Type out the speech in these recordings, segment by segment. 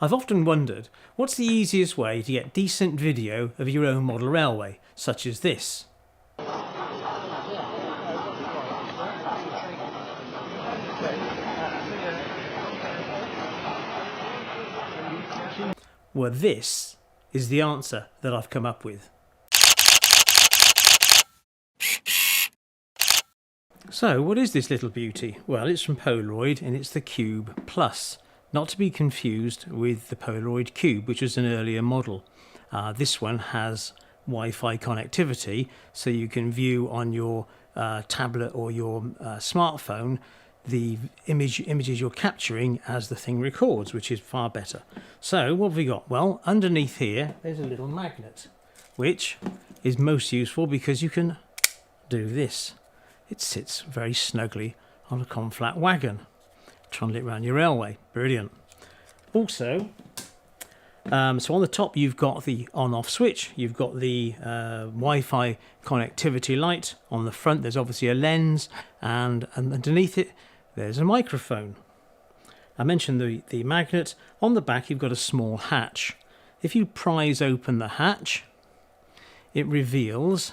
I've often wondered, what's the easiest way to get decent video of your own model railway, such as this? Well, this is the answer that I've come up with. So, what is this little beauty? Well, it's from Polaroid and it's the Cube Plus, not to be confused with the Polaroid Cube, which was an earlier model. This one has Wi-Fi connectivity, so you can view on your tablet or your smartphone the images you're capturing as the thing records, which is far better. So what have we got? Well, underneath here there's a little magnet, which is most useful because you can do this. It sits very snugly on a conflat wagon. Trundle it around your railway. Brilliant. Also, so on the top you've got the on-off switch, you've got the Wi-Fi connectivity light. On the front there's obviously a lens, and underneath it there's a microphone. I mentioned the magnet. On the back you've got a small hatch. If you prise open the hatch, it reveals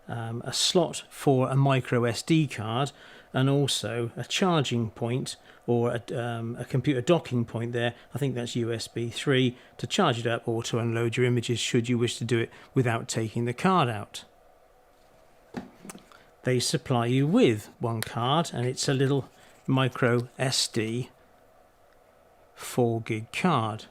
a slot for a micro SD card and also a charging point, or a computer docking point there. I think that's USB 3 to charge it up or to unload your images should you wish to do it without taking the card out. They supply you with one card, and it's a little micro SD 4 gig card.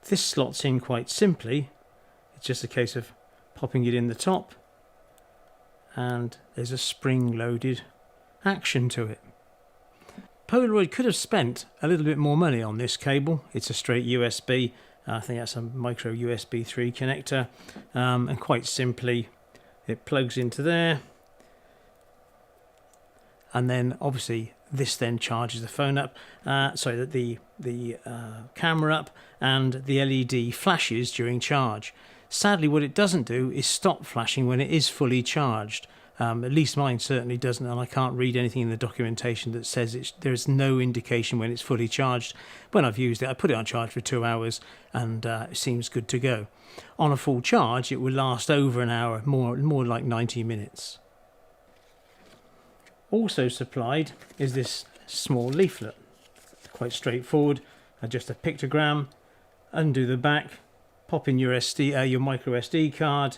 This slots in quite simply. It's just a case of popping it in the top, and there's a spring-loaded action to it. Polaroid could have spent a little bit more money on this cable. It's a straight USB. I think that's a micro USB 3 connector, and quite simply it plugs into there, and then obviously this then charges the phone up, the camera up, and the LED flashes during charge. Sadly, what it doesn't do is stop flashing when it is fully charged. At least mine certainly doesn't, and I can't read anything in the documentation that says there's no indication when it's fully charged. When I've used it, I put it on charge for 2 hours, and it seems good to go. On a full charge, it will last over an hour, more like 90 minutes. Also supplied is this small leaflet. Quite straightforward. Just a pictogram. Undo the back. Pop in your micro SD card.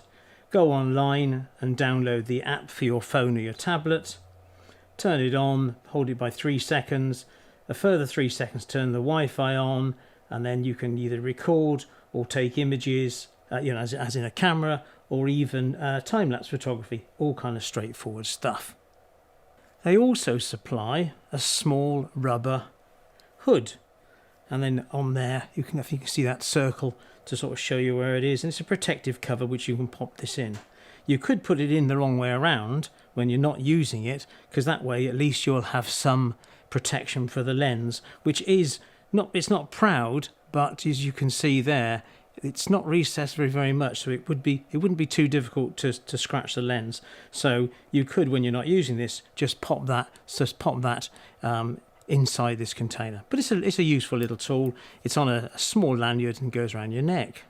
Go online and download the app for your phone or your tablet. Turn it on, hold it by 3 seconds. A further 3 seconds, turn the Wi-Fi on, and then you can either record or take images, as in a camera, or even time-lapse photography. All kind of straightforward stuff. They also supply a small rubber hood, and then on there you can see that circle to sort of show you where it is, and it's a protective cover which you can pop this in. You could put it in the wrong way around when you're not using it, because that way at least you'll have some protection for the lens, which is it's not proud, but as you can see there, it's not recessed very much, so it wouldn't be too difficult to scratch the lens. So you could, when you're not using this, just pop that inside this container. But it's a useful little tool. It's on a small lanyard and goes around your neck.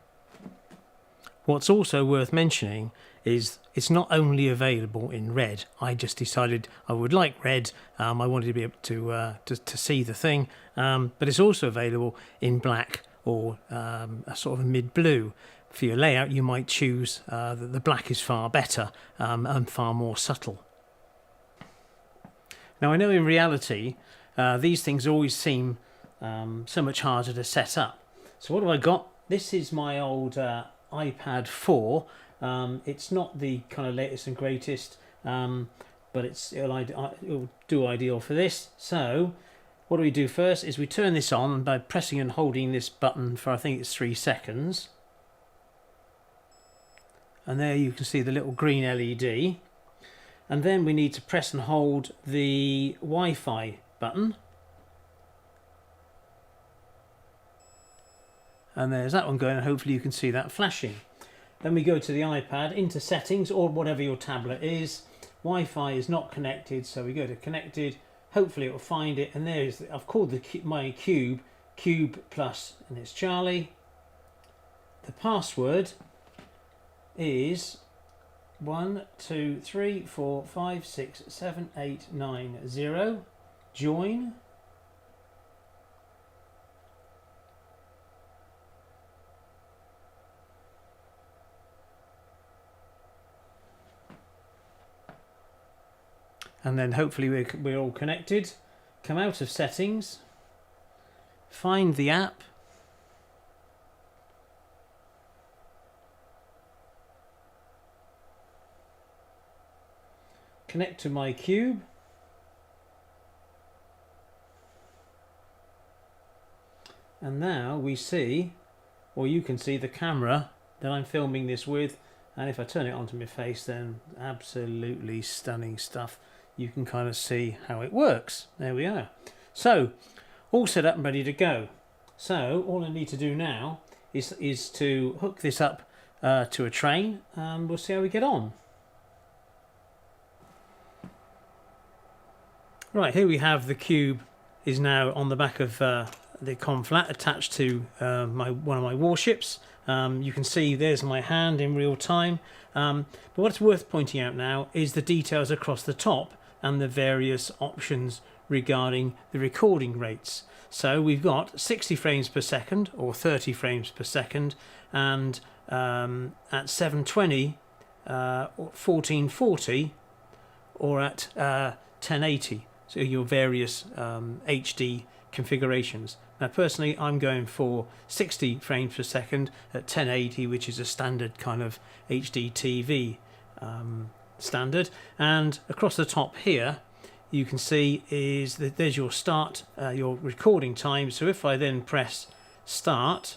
What's also worth mentioning is it's not only available in red. I just decided I would like red. I wanted to be able to see the thing, but it's also available in black or a sort of a mid-blue. For your layout, you might choose that the black is far better and far more subtle. Now, I know in reality these things always seem so much harder to set up. So what have I got? This is my old iPad 4. It's not the kind of latest and greatest, but it'll do ideal for this. So what do we do first is we turn this on by pressing and holding this button for, I think it's 3 seconds. And there you can see the little green LED. And then we need to press and hold the Wi-Fi button. And there's that one going, and hopefully you can see that flashing. Then we go to the iPad, into settings, or whatever your tablet is, Wi-Fi is not connected, so we go to connected. Hopefully it will find it, and there's, I've called my cube Plus, and it's Charlie. The password is 1 2 3 4 5 6 7 8 9 0. Join. And then hopefully we're all connected. Come out of settings, find the app, connect to my cube, and now we see, or you can see, the camera that I'm filming this with, and if I turn it onto my face, then absolutely stunning stuff. You can kind of see how it works. There we are. So all set up and ready to go. So all I need to do now is to hook this up to a train, and we'll see how we get on. Right, here we have the cube is now on the back of the conflat attached to one of my warships. You can see there's my hand in real time. But what's worth pointing out now is the details across the top and the various options regarding the recording rates. So we've got 60 frames per second or 30 frames per second, and at 720, 1440, or at 1080. So your various HD configurations. Now personally I'm going for 60 frames per second at 1080, which is a standard kind of HD TV standard. And across the top here you can see is that there's your start, your recording time. So if I then press start,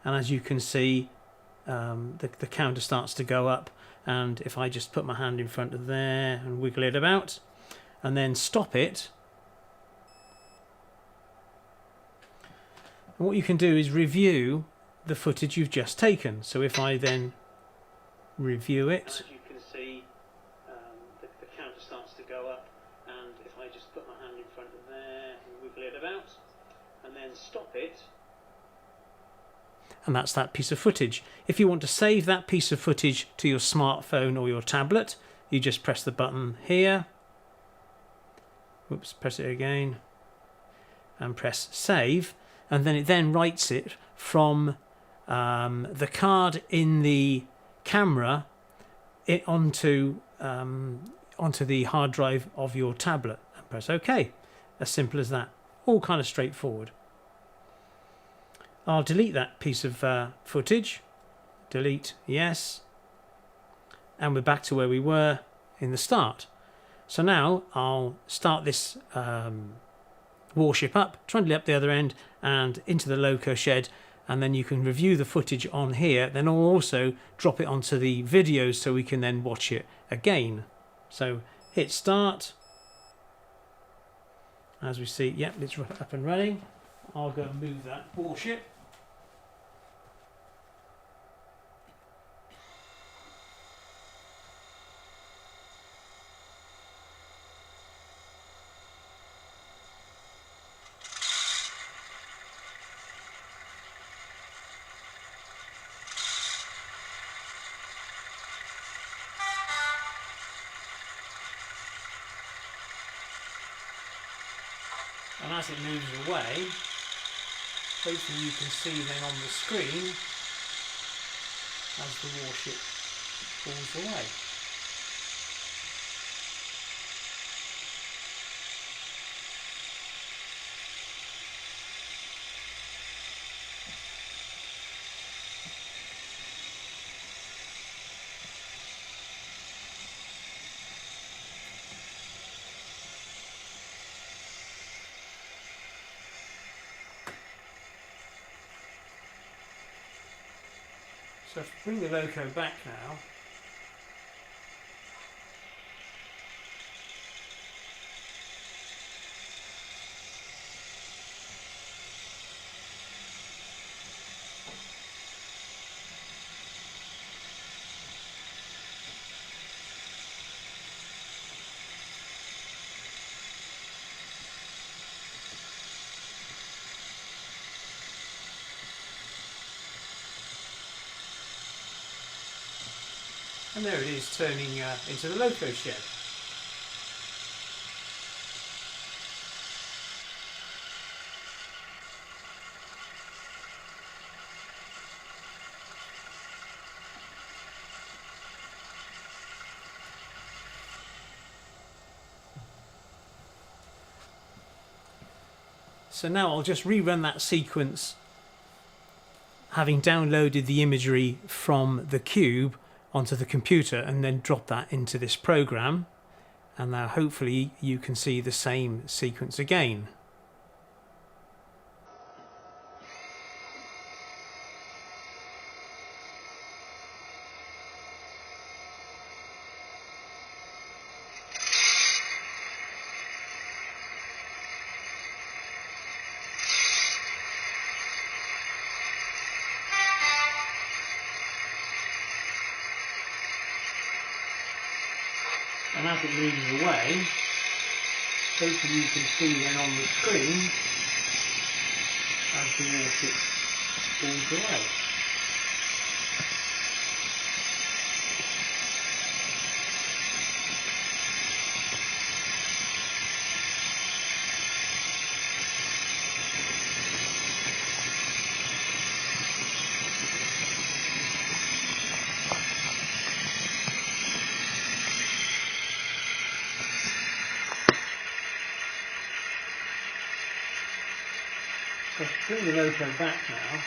and as you can see the counter starts to go up, and if I just put my hand in front of there and wiggle it about and then stop it, and what you can do is review the footage you've just taken. So if I then review it, as you can see the counter starts to go up, and if I just put my hand in front of there and wiggle it about and then stop it, and that's that piece of footage. If you want to save that piece of footage to your smartphone or your tablet, you just press the button here. Whoops, press it again and press save, and then it then writes it from the card in the camera onto the hard drive of your tablet, and press OK. As simple as that. All kind of straightforward. I'll delete that piece of footage. Delete, yes. And we're back to where we were in the start. So now I'll start this warship up, trundle up the other end and into the loco shed, and then you can review the footage on here. Then I'll also drop it onto the videos so we can then watch it again. So hit start. As we see, yep, it's up and running. I'll go and move that warship. And as it moves away, hopefully you can see then on the screen as the warship falls away. So if we bring the loco back now, And there it is, turning into the loco shed. So now I'll just rerun that sequence, having downloaded the imagery from the cube onto the computer, and then drop that into this program. And now hopefully you can see the same sequence again. And as it moves away, hopefully you can see then on the screen as the water falls away. Let's bring the loco back now.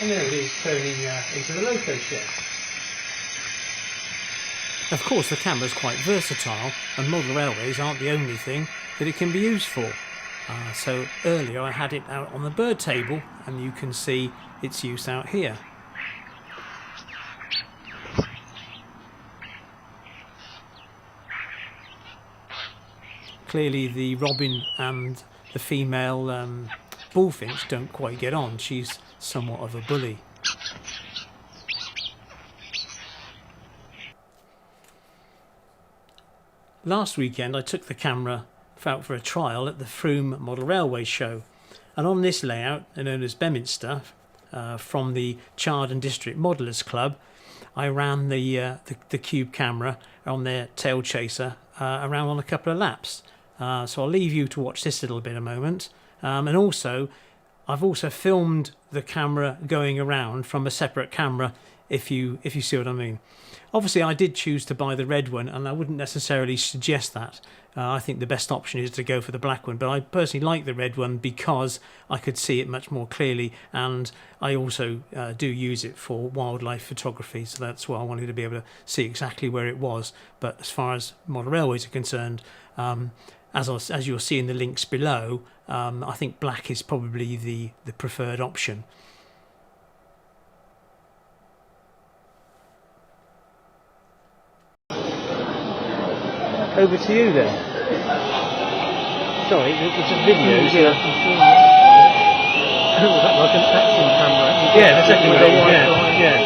And there it is, turning into the loco shed. Of course, the camera is quite versatile, and model railways aren't the only thing that it can be used for. So earlier I had it out on the bird table, and you can see its use out here. Clearly the robin and the female bullfinch don't quite get on. She's somewhat of a bully. Last weekend I took the camera out for a trial at the Frome Model Railway show, and on this layout, known as Beminster, from the Chardon District Modellers Club, I ran the cube camera on their tail chaser around on a couple of laps. So I'll leave you to watch this little bit a moment, and also I've also filmed the camera going around from a separate camera, if you see what I mean. Obviously I did choose to buy the red one, and I wouldn't necessarily suggest that. I think the best option is to go for the black one, but I personally like the red one because I could see it much more clearly, and I also do use it for wildlife photography, so that's why I wanted to be able to see exactly where it was. But as far as model railways are concerned, as you'll see in the links below, I think black is probably the preferred option. Over to you then. Sorry, it's a video. Yeah. Was that like an action camera? Yeah, the second one. Yeah.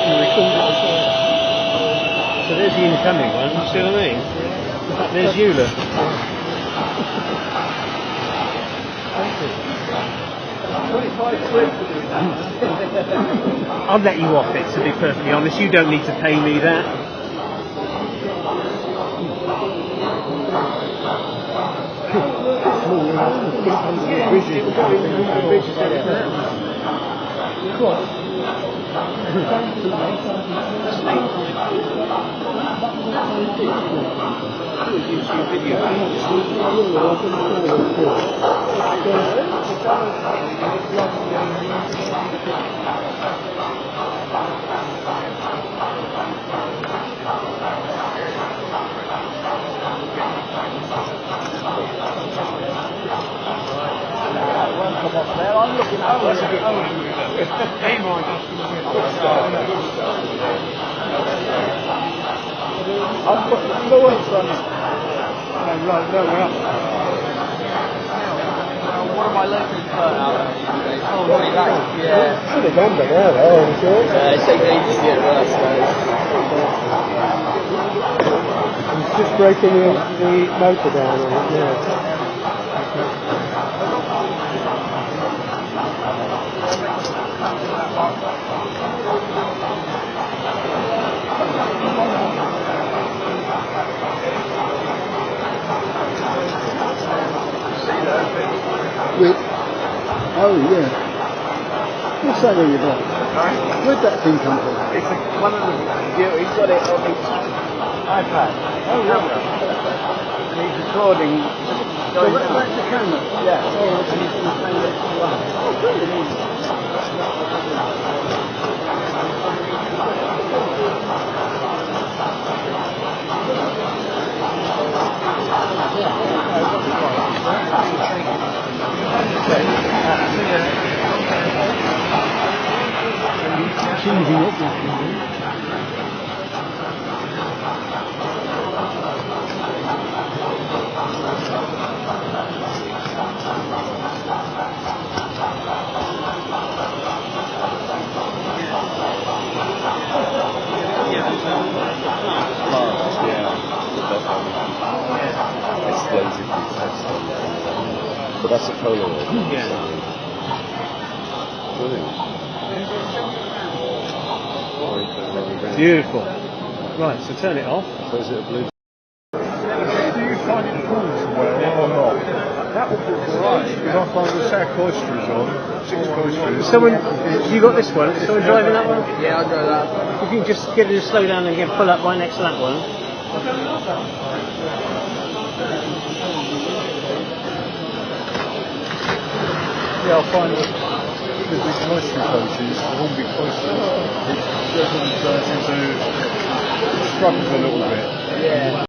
You record it as well. So there's the incoming one, you see what I mean? In fact, there's Eula. I'll let you off it, to be perfectly honest. You don't need to pay me that. I'm looking. One of my locals burnt out. Oh, really? Yeah. Should have gone by now, though, I'm sure. It's taken ages to get it worse, He's just breaking the motor down on it now. Oh, yeah. What's that in your box? Where'd that thing come from? It's one of the... He's got it on his iPad. Oh, yeah. And he's recording... So that's the camera? Yeah. Oh, and he's going to send it to us. Oh, brilliant. Choosing it. But that's a Polaroid. Yeah. Brilliant. Beautiful. Right, so turn it off. So is it a blue? Do you find it cool somewhere or not? That would be alright, because I find the South Cloister is on, 6 Cloisters. Someone, you got this one? Is someone driving that one? Yeah, I'll go that. If you can just get it to slow down and get pull up right next to that one. Yeah, I find that the big cloister coaches, the one big cloister, it doesn't seem to struggle a little bit. Yeah.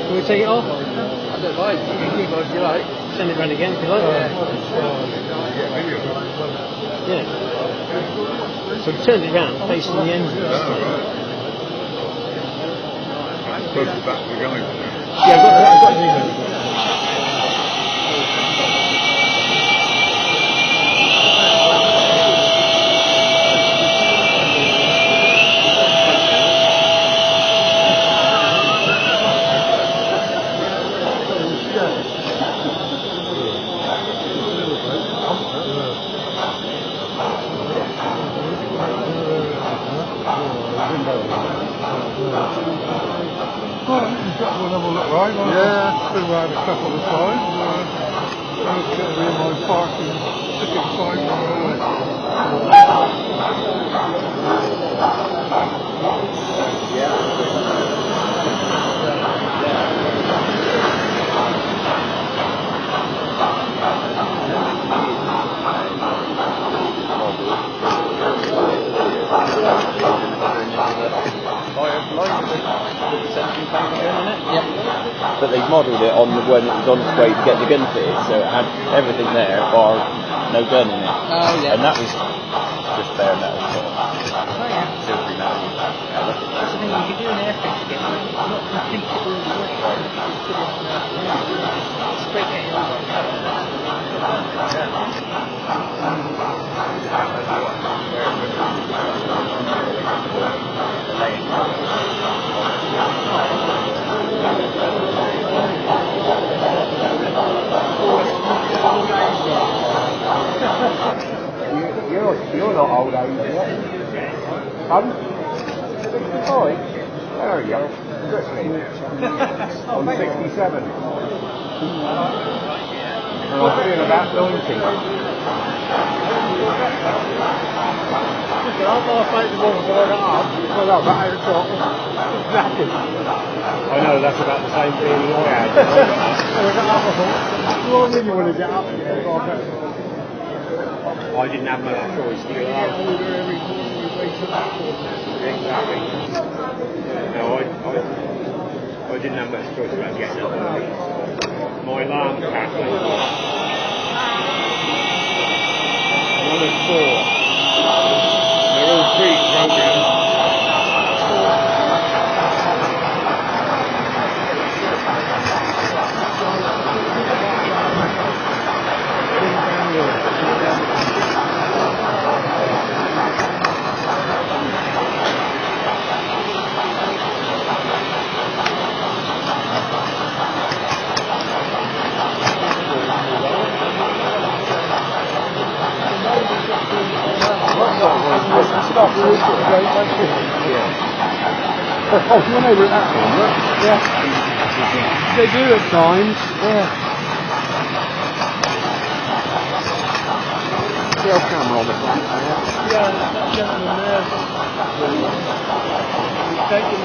Can we take it off? I don't mind. You can keep on if you like. Send it round again if you like. Yeah. So turn it round, facing the engine. Close to back to the going. Yeah, I've got the Yeah, been around a couple of times. It's going to be in my parking ticket sign. But they modelled it on the when it was on its way to get the gun fitted, so it had everything there, bar no gun in it. Oh, yeah. And that was just bare metal. Silvery metal. That's the thing, you can do an air fix again, not complete it all the way. Straight at your Pardon? 65? There we go. I'm 67. And I'm feeling about 90. I know, that's about the same feeling I had. I didn't have much choice to go out. Exactly. No, I didn't have much choice about getting up early. My alarm clock went off. 1 and 4. They're all pre-programmed. Oh, you went over that one, right? Yeah. They do at times, yeah. The camera on the front there. Yeah, that gentleman there. He's taking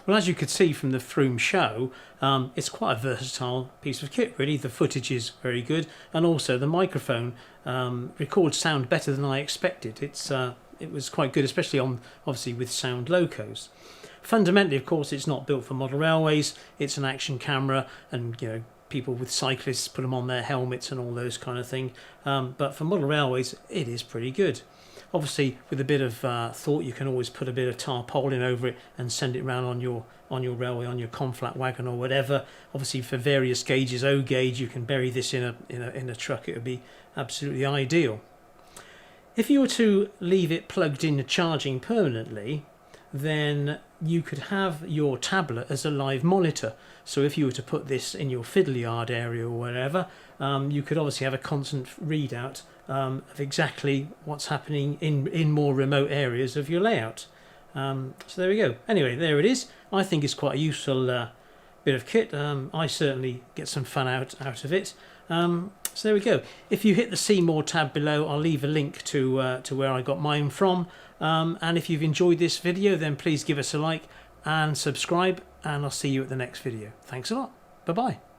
Well, as you could see from the Froome show, it's quite a versatile piece of kit, really. The footage is very good, and also the microphone records sound better than I expected. It was quite good, especially on, obviously, with sound locos. Fundamentally, of course, it's not built for model railways. It's an action camera, and people with cyclists put them on their helmets and all those kind of thing. But for model railways, it is pretty good. Obviously, with a bit of thought, you can always put a bit of tarpaulin over it and send it round on your railway, on your conflat wagon or whatever. Obviously, for various gauges, O gauge, you can bury this in a truck. It would be absolutely ideal. If you were to leave it plugged in charging permanently, then you could have your tablet as a live monitor. So if you were to put this in your fiddle yard area or wherever, you could obviously have a constant readout of exactly what's happening in more remote areas of your layout. So there we go. Anyway, there it is. I think it's quite a useful bit of kit. I certainly get some fun out of it. So there we go. If you hit the See More tab below, I'll leave a link to where I got mine from. And if you've enjoyed this video, then please give us a like and subscribe, and I'll see you at the next video. Thanks a lot. Bye-bye.